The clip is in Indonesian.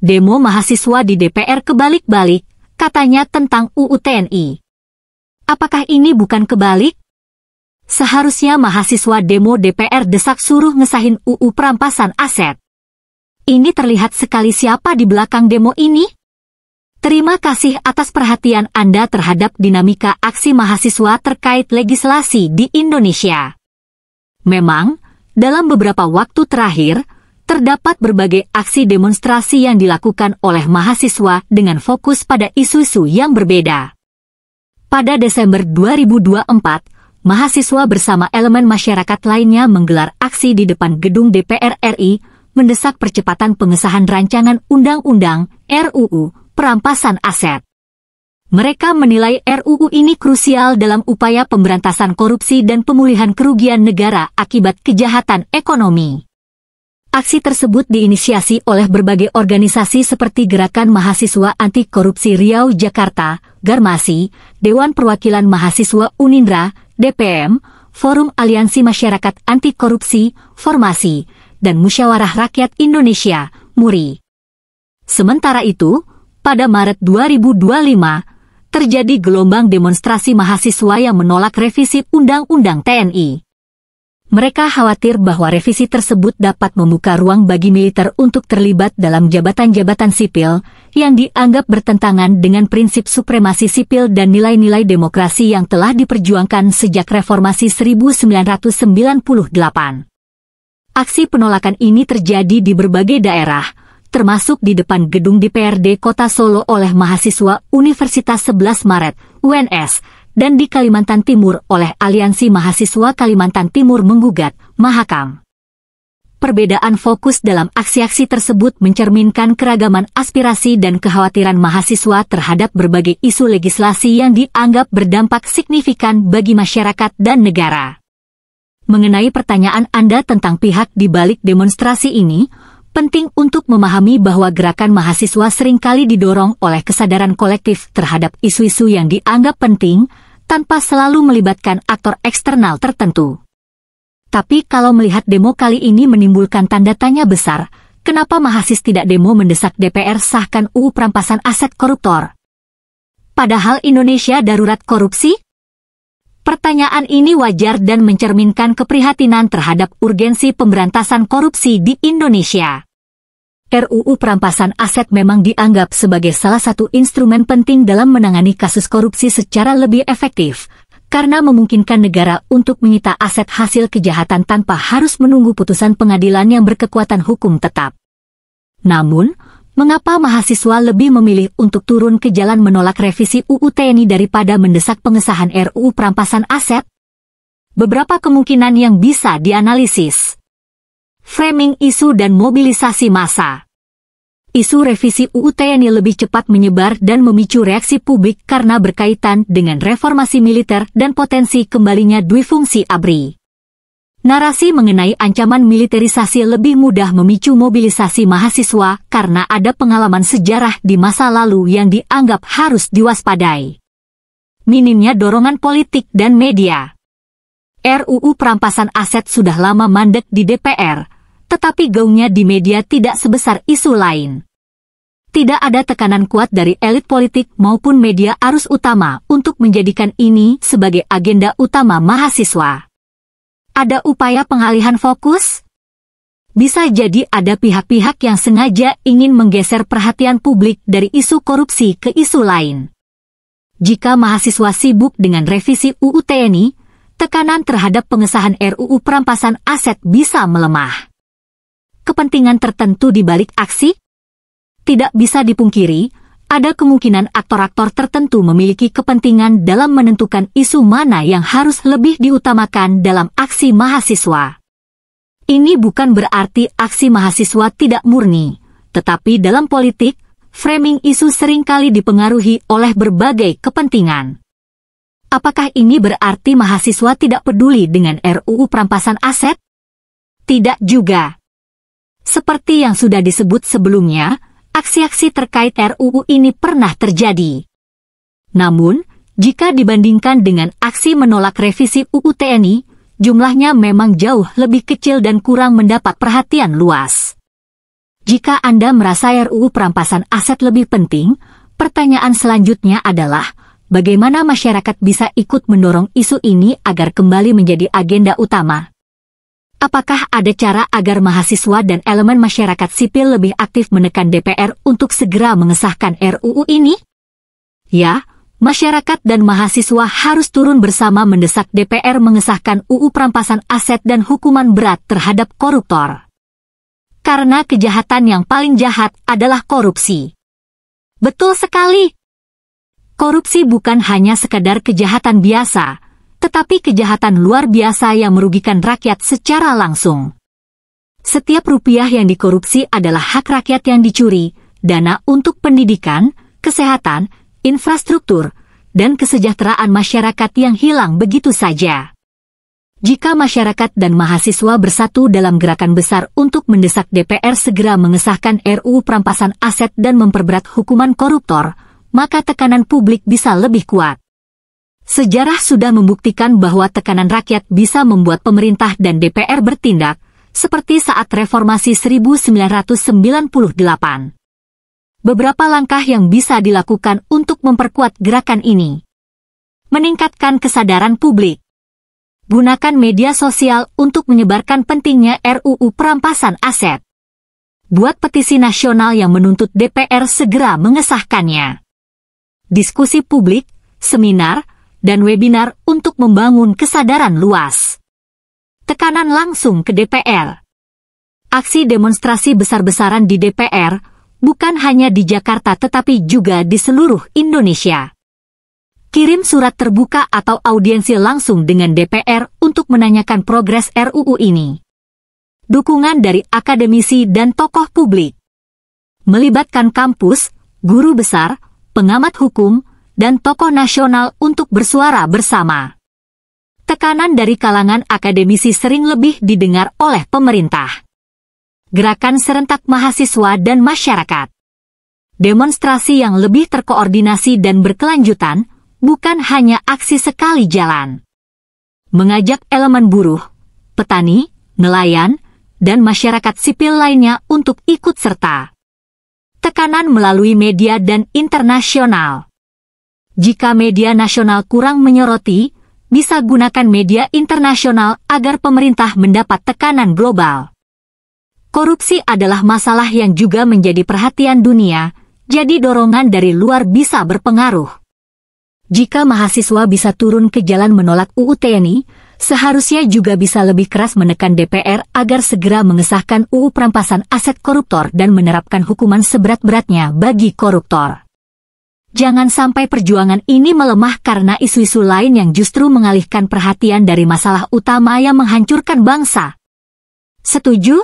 Demo mahasiswa di DPR kebalik-balik, katanya tentang UU TNI. Apakah ini bukan kebalik? Seharusnya mahasiswa demo DPR desak suruh ngesahin UU perampasan aset. Ini terlihat sekali siapa di belakang demo ini. Terima kasih atas perhatian Anda terhadap dinamika aksi mahasiswa terkait legislasi di Indonesia. Memang, dalam beberapa waktu terakhir, terdapat berbagai aksi demonstrasi yang dilakukan oleh mahasiswa dengan fokus pada isu-isu yang berbeda. Pada Desember 2024, mahasiswa bersama elemen masyarakat lainnya menggelar aksi di depan gedung DPR RI, mendesak percepatan pengesahan rancangan undang-undang RUU perampasan aset. Mereka menilai RUU ini krusial dalam upaya pemberantasan korupsi dan pemulihan kerugian negara akibat kejahatan ekonomi. Aksi tersebut diinisiasi oleh berbagai organisasi seperti Gerakan Mahasiswa Anti Korupsi Riau Jakarta, Garmasi, Dewan Perwakilan Mahasiswa Unindra, DPM, Forum Aliansi Masyarakat Anti Korupsi, Formasi, dan Musyawarah Rakyat Indonesia, MURI. Sementara itu, pada Maret 2025, terjadi gelombang demonstrasi mahasiswa yang menolak revisi Undang-Undang TNI. Mereka khawatir bahwa revisi tersebut dapat membuka ruang bagi militer untuk terlibat dalam jabatan-jabatan sipil yang dianggap bertentangan dengan prinsip supremasi sipil dan nilai-nilai demokrasi yang telah diperjuangkan sejak reformasi 1998. Aksi penolakan ini terjadi di berbagai daerah, termasuk di depan gedung DPRD Kota Solo oleh mahasiswa Universitas 11 Maret, UNS, dan di Kalimantan Timur oleh Aliansi Mahasiswa Kalimantan Timur menggugat Mahakam. Perbedaan fokus dalam aksi-aksi tersebut mencerminkan keragaman aspirasi dan kekhawatiran mahasiswa terhadap berbagai isu legislasi yang dianggap berdampak signifikan bagi masyarakat dan negara. Mengenai pertanyaan Anda tentang pihak di balik demonstrasi ini, penting untuk memahami bahwa gerakan mahasiswa seringkali didorong oleh kesadaran kolektif terhadap isu-isu yang dianggap penting, tanpa selalu melibatkan aktor eksternal tertentu. Tapi kalau melihat demo kali ini menimbulkan tanda tanya besar, kenapa mahasiswa tidak demo mendesak DPR sahkan UU perampasan aset koruptor? Padahal Indonesia darurat korupsi? Pertanyaan ini wajar dan mencerminkan keprihatinan terhadap urgensi pemberantasan korupsi di Indonesia. RUU perampasan aset memang dianggap sebagai salah satu instrumen penting dalam menangani kasus korupsi secara lebih efektif, karena memungkinkan negara untuk menyita aset hasil kejahatan tanpa harus menunggu putusan pengadilan yang berkekuatan hukum tetap. Namun, mengapa mahasiswa lebih memilih untuk turun ke jalan menolak revisi UU TNI daripada mendesak pengesahan RUU perampasan aset? Beberapa kemungkinan yang bisa dianalisis. Framing isu dan mobilisasi massa. Isu revisi UU TNI lebih cepat menyebar dan memicu reaksi publik karena berkaitan dengan reformasi militer dan potensi kembalinya duifungsi ABRI. Narasi mengenai ancaman militerisasi lebih mudah memicu mobilisasi mahasiswa karena ada pengalaman sejarah di masa lalu yang dianggap harus diwaspadai. Minimnya dorongan politik dan media. RUU perampasan aset sudah lama mandek di DPR, tetapi gaungnya di media tidak sebesar isu lain. Tidak ada tekanan kuat dari elit politik maupun media arus utama untuk menjadikan ini sebagai agenda utama mahasiswa. Ada upaya pengalihan fokus? Bisa jadi ada pihak-pihak yang sengaja ingin menggeser perhatian publik dari isu korupsi ke isu lain. Jika mahasiswa sibuk dengan revisi UU TNI, tekanan terhadap pengesahan RUU perampasan aset bisa melemah. Kepentingan tertentu di balik aksi? Tidak bisa dipungkiri, ada kemungkinan aktor-aktor tertentu memiliki kepentingan dalam menentukan isu mana yang harus lebih diutamakan dalam aksi mahasiswa. Ini bukan berarti aksi mahasiswa tidak murni, tetapi dalam politik, framing isu seringkali dipengaruhi oleh berbagai kepentingan. Apakah ini berarti mahasiswa tidak peduli dengan RUU perampasan aset? Tidak juga. Seperti yang sudah disebut sebelumnya, aksi-aksi terkait RUU ini pernah terjadi. Namun, jika dibandingkan dengan aksi menolak revisi UU TNI, jumlahnya memang jauh lebih kecil dan kurang mendapat perhatian luas. Jika Anda merasa RUU perampasan aset lebih penting, pertanyaan selanjutnya adalah, bagaimana masyarakat bisa ikut mendorong isu ini agar kembali menjadi agenda utama? Apakah ada cara agar mahasiswa dan elemen masyarakat sipil lebih aktif menekan DPR untuk segera mengesahkan RUU ini? Ya, masyarakat dan mahasiswa harus turun bersama mendesak DPR mengesahkan UU perampasan aset dan hukuman berat terhadap koruptor. Karena kejahatan yang paling jahat adalah korupsi. Betul sekali. Korupsi bukan hanya sekadar kejahatan biasa, tetapi kejahatan luar biasa yang merugikan rakyat secara langsung. Setiap rupiah yang dikorupsi adalah hak rakyat yang dicuri, dana untuk pendidikan, kesehatan, infrastruktur, dan kesejahteraan masyarakat yang hilang begitu saja. Jika masyarakat dan mahasiswa bersatu dalam gerakan besar untuk mendesak DPR segera mengesahkan RUU perampasan aset dan memperberat hukuman koruptor, maka tekanan publik bisa lebih kuat. Sejarah sudah membuktikan bahwa tekanan rakyat bisa membuat pemerintah dan DPR bertindak, seperti saat reformasi 1998. Beberapa langkah yang bisa dilakukan untuk memperkuat gerakan ini. Meningkatkan kesadaran publik. Gunakan media sosial untuk menyebarkan pentingnya RUU perampasan aset. Buat petisi nasional yang menuntut DPR segera mengesahkannya. Diskusi publik, seminar, dan webinar untuk membangun kesadaran luas. Tekanan langsung ke DPR. Aksi demonstrasi besar-besaran di DPR, bukan hanya di Jakarta tetapi juga di seluruh Indonesia. Kirim surat terbuka atau audiensi langsung dengan DPR untuk menanyakan progres RUU ini. Dukungan dari akademisi dan tokoh publik. Melibatkan kampus, guru besar, pengamat hukum, dan tokoh nasional untuk bersuara bersama. Tekanan dari kalangan akademisi sering lebih didengar oleh pemerintah. Gerakan serentak mahasiswa dan masyarakat. Demonstrasi yang lebih terkoordinasi dan berkelanjutan, bukan hanya aksi sekali jalan. Mengajak elemen buruh, petani, nelayan, dan masyarakat sipil lainnya untuk ikut serta. Tekanan melalui media dan internasional. Jika media nasional kurang menyoroti, bisa gunakan media internasional agar pemerintah mendapat tekanan global. Korupsi adalah masalah yang juga menjadi perhatian dunia, jadi dorongan dari luar bisa berpengaruh. Jika mahasiswa bisa turun ke jalan menolak UU TNI, seharusnya juga bisa lebih keras menekan DPR agar segera mengesahkan UU perampasan aset koruptor dan menerapkan hukuman seberat-beratnya bagi koruptor. Jangan sampai perjuangan ini melemah karena isu-isu lain yang justru mengalihkan perhatian dari masalah utama yang menghancurkan bangsa. Setuju?